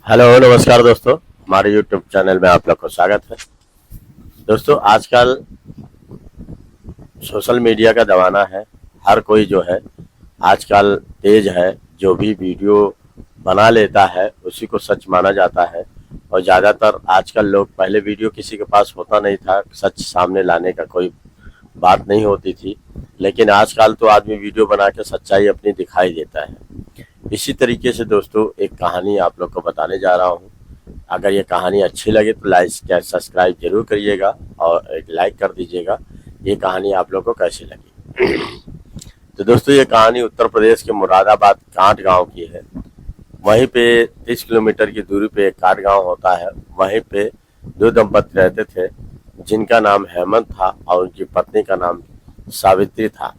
Hello नमस्कार दोस्तों, हमारे यूट्यूब चैनल में आप लोग को स्वागत है। दोस्तों आजकल सोशल मीडिया का ज़माना है। हर कोई जो है आजकल तेज है, जो भी वीडियो बना लेता है उसी को सच माना जाता है। और ज़्यादातर आजकल लोग, पहले वीडियो किसी के पास होता नहीं था, सच सामने लाने का कोई बात नहीं होती थी, लेकिन आजकल तो आदमी वीडियो बना के सच्चाई अपनी दिखाई देता है। इसी तरीके से दोस्तों एक कहानी आप लोग को बताने जा रहा हूँ। अगर ये कहानी अच्छी लगे तो लाइक या सब्सक्राइब जरूर करिएगा और एक लाइक कर दीजिएगा। ये कहानी आप लोग को कैसी लगी? तो दोस्तों ये कहानी उत्तर प्रदेश के मुरादाबाद कांट गांव की है। वहीं पे 30 किलोमीटर की दूरी पे एक कांट गांव होता है। वहीं पे दो दंपति रहते थे, जिनका नाम हेमंत था और उनकी पत्नी का नाम सावित्री था।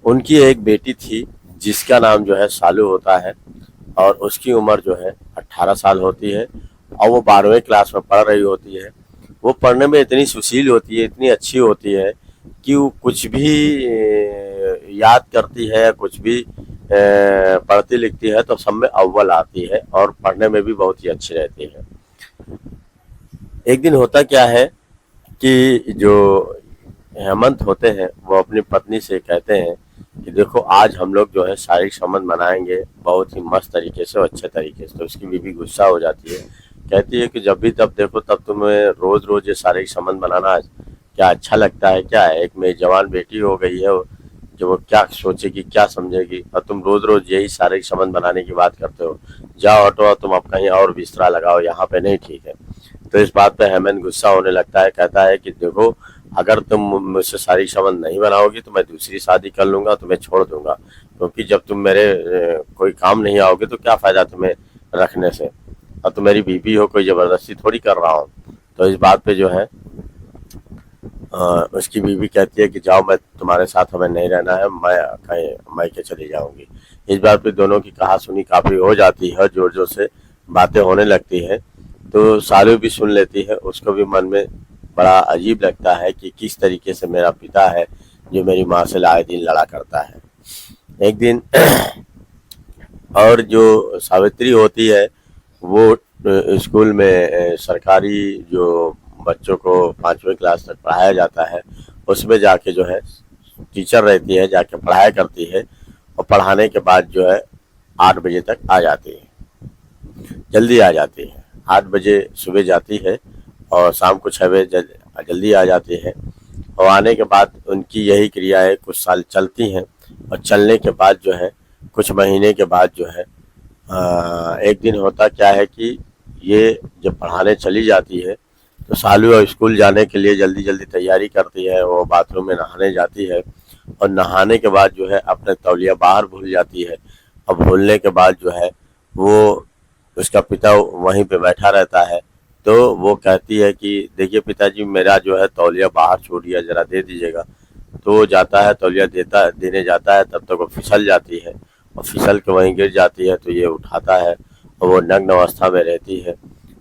उनकी एक बेटी थी जिसका नाम जो है सालू होता है, और उसकी उम्र जो है 18 साल होती है और वो 12वीं क्लास में पढ़ रही होती है। वो पढ़ने में इतनी सुशील होती है, इतनी अच्छी होती है कि वो कुछ भी याद करती है, कुछ भी पढ़ती लिखती है तो सब में अव्वल आती है और पढ़ने में भी बहुत ही अच्छी रहती है। एक दिन होता क्या है कि जो हेमंत होते हैं वो अपनी पत्नी से कहते हैं कि देखो आज हम लोग जो है शारीरिक संबंध मनाएंगे बहुत ही मस्त तरीके से और अच्छे तरीके से। तो उसकी बीवी गुस्सा हो जाती है, कहती है कि जब भी तब देखो तब तुम्हें रोज रोज ये शारीरिक संबंध बनाना क्या अच्छा लगता है? क्या है, एक मेरी जवान बेटी हो गई है, जो वो क्या सोचेगी, क्या समझेगी, और तुम रोज रोज यही शारीरिक संबंध बनाने की बात करते हो। जाओ हटो, तुम अब कहीं और बिस्तरा लगाओ, यहाँ पे नहीं ठीक है। तो इस बात पे हेमंत गुस्सा होने लगता है, कहता है कि देखो अगर तुम मुझसे शारीरिक संबंध नहीं बनाओगी तो मैं दूसरी शादी कर लूंगा, तुम्हें छोड़ दूंगा, क्योंकि जब तुम मेरे कोई काम नहीं आओगे तो क्या फायदा तुम्हें रखने से, और तुम मेरी बीवी हो, कोई जबरदस्ती थोड़ी कर रहा हूँ। तो इस बात पे जो है उसकी बीवी कहती है कि जाओ, मैं तुम्हारे साथ, हमें नहीं रहना है, मैं कहीं मायके चली जाऊंगी। इस बात पे दोनों की कहा सुनी काफी हो जाती है, जोर जोर से बातें होने लगती है। तो सालू भी सुन लेती है, उसको भी मन में बड़ा अजीब लगता है कि किस तरीके से मेरा पिता है जो मेरी माँ से आए दिन लड़ा करता है। एक दिन और जो सावित्री होती है वो स्कूल में सरकारी जो बच्चों को 5वीं क्लास तक पढ़ाया जाता है उसमें जाके जो है टीचर रहती है, जाके पढ़ाया करती है, और पढ़ाने के बाद जो है 8 बजे तक आ जाती है, जल्दी आ जाती है। 8 बजे सुबह जाती है और शाम को 6 बजे जल्दी आ जाती है। और आने के बाद उनकी यही क्रियाएं कुछ साल चलती हैं, और चलने के बाद जो है कुछ महीने के बाद जो है एक दिन होता क्या है कि ये जब पढ़ाने चली जाती है तो सालू और स्कूल जाने के लिए जल्दी जल्दी तैयारी करती है। वो बाथरूम में नहाने जाती है और नहाने के बाद जो है अपने तौलिया बाहर भूल जाती है। और भूलने के बाद जो है वो, उसका पिता वहीं पे बैठा रहता है। तो वो कहती है कि देखिए पिताजी, मेरा जो है तौलिया बाहर छूट गया, जरा दे दीजिएगा। तो वो जाता है, तौलिया देने जाता है, तब तक वो फिसल जाती है और फिसल के वहीं गिर जाती है। तो ये उठाता है और वो नग्न अवस्था में रहती है।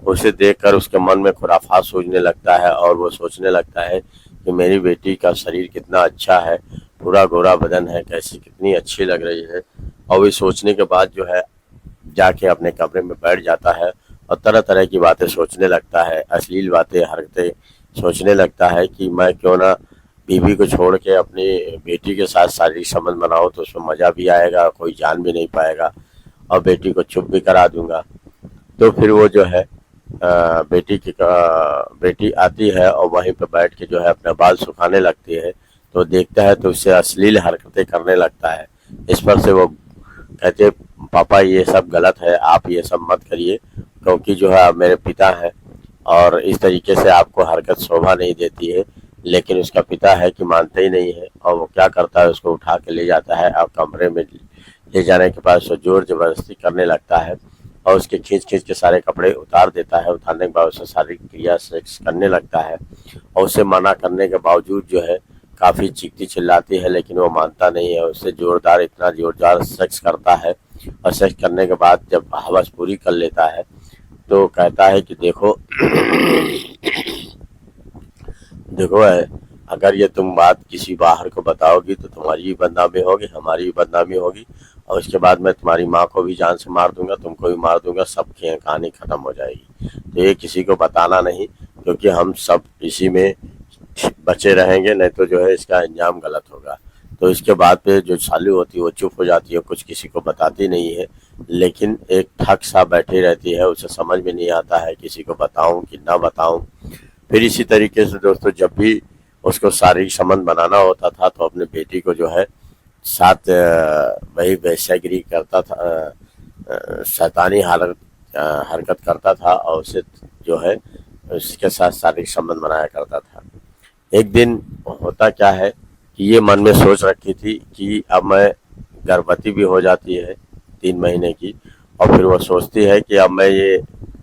उसे देखकर उसके मन में खुराफात सूझने लगता है और वो सोचने लगता है कि मेरी बेटी का शरीर कितना अच्छा है, पूरा गोरा बदन है, कैसी कितनी अच्छी लग रही है। और वो सोचने के बाद जो है जाके अपने कमरे में बैठ जाता है और तरह तरह की बातें सोचने लगता है, अश्लील बातें, हरकतें सोचने लगता है कि मैं क्यों ना बीवी को छोड़ के अपनी बेटी के साथ शारीरिक संबंध बनाऊं, तो उसमें मज़ा भी आएगा, कोई जान भी नहीं पाएगा, और बेटी को चुप भी करा दूंगा। तो फिर वो जो है बेटी आती है और वहीं पे बैठ के जो है अपने बाल सुखाने लगती है। तो देखता है तो उससे अश्लील हरकतें करने लगता है। इस पर से वो कहते, पापा ये सब गलत है, आप ये सब मत करिए, क्योंकि जो है आप मेरे पिता हैं और इस तरीके से आपको हरकत शोभा नहीं देती है। लेकिन उसका पिता है कि मानते ही नहीं है, और वो क्या करता है, उसको उठा के ले जाता है और कमरे में ले जाने के बाद उसको जोर जबरदस्ती करने लगता है और उसके खींच खींच के सारे कपड़े उतार देता है। उतारने के बाद उसे शारीरिक क्रिया सेक्स करने लगता है, और उसे मना करने के बावजूद जो है काफ़ी चीखती चिल्लाती है, लेकिन वो मानता नहीं है। उससे जोरदार, इतना जोरदार सेक्स करता है, और सेक्स करने के बाद जब हवस पूरी कर लेता है तो कहता है कि देखो देखो अगर ये तुम बात किसी बाहर को बताओगी तो तुम्हारी भी बदनामी होगी, हमारी भी बदनामी होगी, और उसके बाद मैं तुम्हारी माँ को भी जान से मार दूंगा, तुमको भी मार दूंगा, सब कहानी खत्म हो जाएगी। तो ये किसी को बताना नहीं, क्योंकि हम सब इसी में बचे रहेंगे, नहीं तो जो है इसका अंजाम गलत होगा। तो इसके बाद पे जो सालू होती है वो चुप हो जाती है, कुछ किसी को बताती नहीं है, लेकिन एक ठग सा बैठी रहती है, उसे समझ में नहीं आता है किसी को बताऊं कि ना बताऊं। फिर इसी तरीके से दोस्तों जब भी उसको शारीरिक संबंध बनाना होता था तो अपने बेटी को जो है साथ वही वैश्यागिरी करता था, शैतानी हरकत करता था और उसे जो है उसके साथ शारीरिक संबंध बनाया करता था। एक दिन होता क्या है कि ये मन में सोच रखी थी कि अब मैं गर्भवती भी हो जाती है 3 महीने की, और फिर वो सोचती है कि अब मैं ये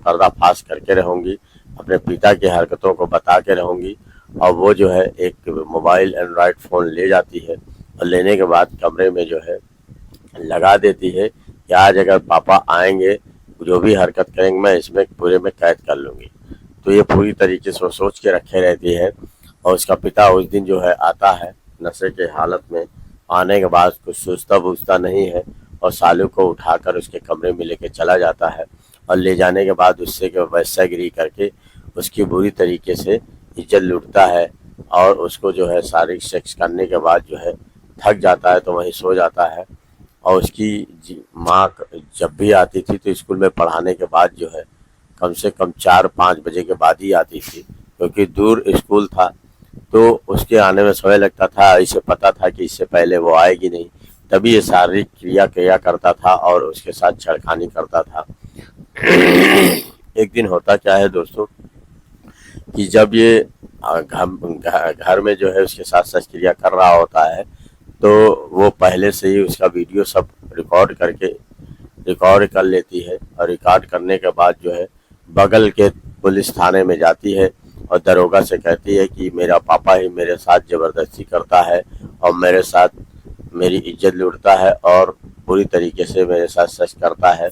पर्दाफाश करके रहूँगी, अपने पिता की हरकतों को बता के रहूँगी। और वो जो है एक मोबाइल एंड्रॉयड फ़ोन ले जाती है और लेने के बाद कमरे में जो है लगा देती है कि आज अगर पापा आएंगे जो भी हरकत करेंगे मैं इसमें पूरे में कैद कर लूँगी। तो ये पूरी तरीके से वो सोच के रखे रहती है। और उसका पिता उस दिन जो है आता है नशे के हालत में, आने के बाद कुछ सोचता बूझता नहीं है और सालू को उठाकर उसके कमरे में लेके चला जाता है, और ले जाने के बाद उससे वैश्यागिरी करके उसकी बुरी तरीके से इज्जत लूटता है। और उसको जो है शारीरिक सेक्स करने के बाद जो है थक जाता है तो वहीं सो जाता है। और उसकी माँ जब भी आती थी तो स्कूल में पढ़ाने के बाद जो है कम से कम 4-5 बजे के बाद ही आती थी, क्योंकि दूर स्कूल था तो उसके आने में समय लगता था। इसे पता था कि इससे पहले वो आएगी नहीं, तभी ये शारीरिक क्रिया करता था और उसके साथ छेड़खानी करता था। एक दिन होता क्या है दोस्तों कि जब ये घर में जो है उसके साथ शस्त्रक्रिया कर रहा होता है तो वो पहले से ही उसका वीडियो सब रिकॉर्ड कर लेती है, और रिकॉर्ड करने के बाद जो है बगल के पुलिस थाने में जाती है और दरोगा से कहती है कि मेरा पापा ही मेरे साथ ज़बरदस्ती करता है और मेरे साथ मेरी इज्जत लूटता है और पूरी तरीके से मेरे साथ सच करता है।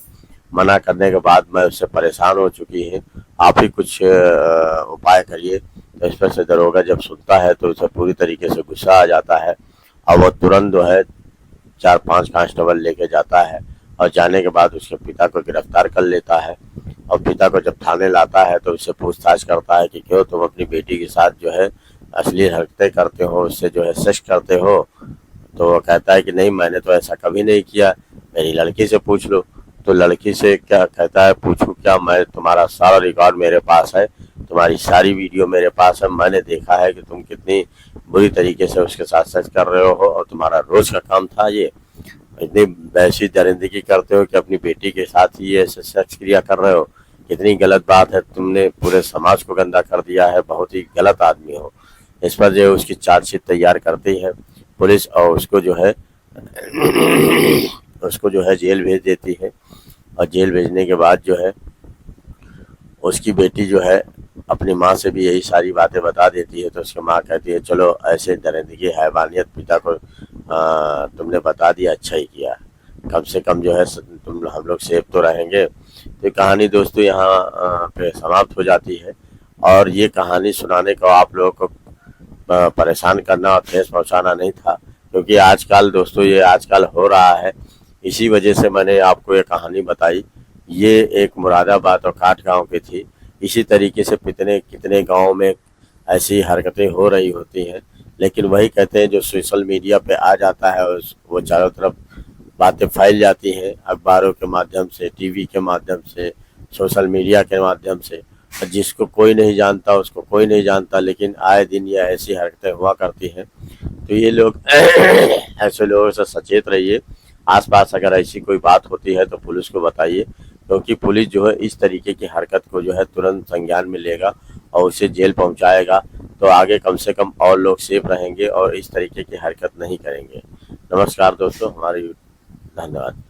मना करने के बाद मैं उससे परेशान हो चुकी हूँ, आप ही कुछ उपाय करिए। तो इस पर से दरोगा जब सुनता है तो उसे पूरी तरीके से गुस्सा आ जाता है और वो तुरंत जो है 4-5 कांस्टेबल लेके जाता है, और जाने के बाद उसके पिता को गिरफ्तार कर लेता है। और पिता को जब थाने लाता है तो उससे पूछताछ करता है कि क्यों तुम अपनी बेटी के साथ जो है अश्लील हरकतें करते हो, उससे जो है सेक्स करते हो। तो वो कहता है कि नहीं, मैंने तो ऐसा कभी नहीं किया, मेरी लड़की से पूछ लो। तो लड़की से क्या कहता है, पूछूं क्या, मैं तुम्हारा सारा रिकॉर्ड मेरे पास है, तुम्हारी सारी वीडियो मेरे पास है, मैंने देखा है कि तुम कितनी बुरी तरीके से उसके साथ सेक्स कर रहे हो और तुम्हारा रोज का काम था ये, इतनी वैसी दरिंदगी करते हो कि अपनी बेटी के साथ ही ये सेक्स क्रिया कर रहे हो, कितनी गलत बात है, तुमने पूरे समाज को गंदा कर दिया है, बहुत ही गलत आदमी हो। इस पर जो है उसकी चार्जशीट तैयार करती है पुलिस और उसको जो है जेल भेज देती है। और जेल भेजने के बाद जो है उसकी बेटी जो है अपनी माँ से भी यही सारी बातें बता देती है। तो उसकी माँ कहती है चलो ऐसे दरिंदगी हैवानियत पिता को तुमने बता दिया, अच्छा ही किया, कम से कम जो है तुम हम लोग सेफ तो रहेंगे। तो कहानी दोस्तों यहाँ पे समाप्त हो जाती है। और ये कहानी सुनाने को आप लोगों को परेशान करना और ठेस पहुँचाना नहीं था, क्योंकि आजकल दोस्तों ये आजकल हो रहा है, इसी वजह से मैंने आपको ये कहानी बताई। ये एक मुरादाबाद और काठ गांव की थी। इसी तरीके से कितने गांव में ऐसी हरकतें हो रही होती हैं, लेकिन वही कहते हैं जो सोशल मीडिया पे आ जाता है वो चारों तरफ बातें फैल जाती हैं, अखबारों के माध्यम से, टीवी के माध्यम से, सोशल मीडिया के माध्यम से। जिसको कोई नहीं जानता उसको कोई नहीं जानता, लेकिन आए दिन ये ऐसी हरकतें हुआ करती हैं। तो ये लोग ऐसे लोगों से सचेत रहिए। आसपास अगर ऐसी कोई बात होती है तो पुलिस को बताइए, क्योंकि पुलिस जो है इस तरीके की हरकत को जो है तुरंत संज्ञान में लेगा और उसे जेल पहुंचाएगा। तो आगे कम से कम और लोग सेफ रहेंगे और इस तरीके की हरकत नहीं करेंगे। नमस्कार दोस्तों, धन्यवाद।